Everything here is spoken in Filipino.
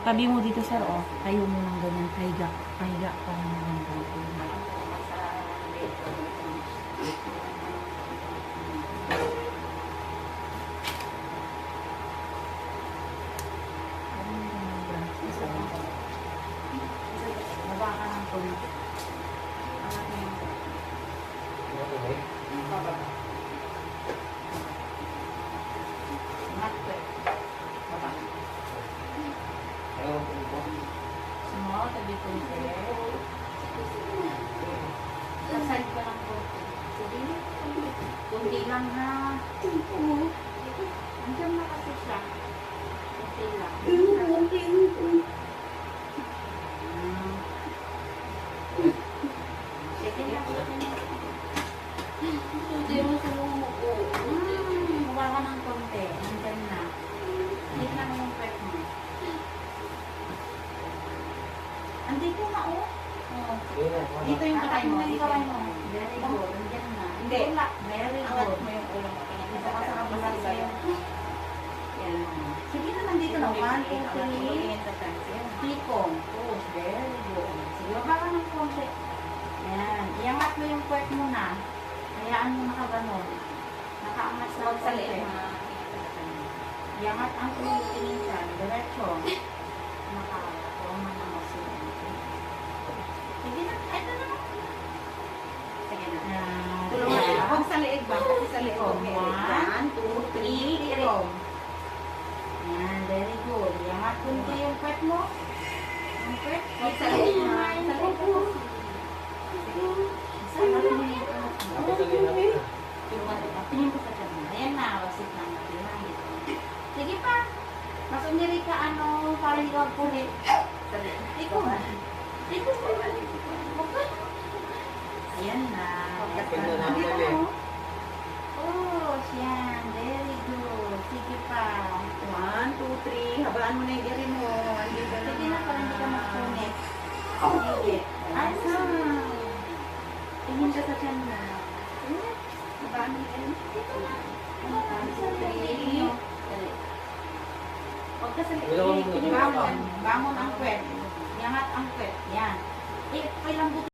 Tabi mo dito, sir, oh. Tayo mo ng ganyan. Pahiga. Pahiga pa ng ganyan. Baba ka ng tuloy. Semua tabi ko sa side ko lang po. Kunti lang ha. Andiyan na kasi siya. Kunti lang. Sige na. Hindi mo sumuko. Kuha ka ng konti. Andiyan na. Tignan mo yung pet mo. Andito na, oh. Dito yung kamay mo. Dito yung kamay mo. Very good. Andiyan na. Hindi. Very good. Mo yung ulo mo. Dito ka sa kabila sa'yo. Yan. Sige na, nandito na. 1, 2, 3. Tikong. Push. Very good. Sige, baba ka ng konti. Yan. Iangat mo yung puwet mo na. Hayaan mo nakaganon. Nakaangat sa konti. Iangat ang ulo. Tingin diretso. Nakakuha na masin. Sige na. Ito na. Sige na. Huwag sa liig ba? Kasi sa liig. 1, 2, 3. Tirong. Yan. Very good. Iangat kunti yung puwet mo. Yung puwet. Huwag sa liig mo. Sa liig mo. Tingin ko sa tiyan mo. Ayan na. Wasit na. Sige pa. Mas umiri ka parang ikaw pulit. Ikaw ba? Ikaw ba? Ayan na. Oh, yan. Very good. Sige pa. 1, 2, 3. Habaan mo na yung diri mo. Sige na parang hindi ka magpunit. Sige. Awesome. Tingin ka sa tiyan mo. Habaan mo na. Ito na. 1, 2, 3. Huwag ka sa bangon ang kwet. Yangat ang kwet. Yan. Kailang buti.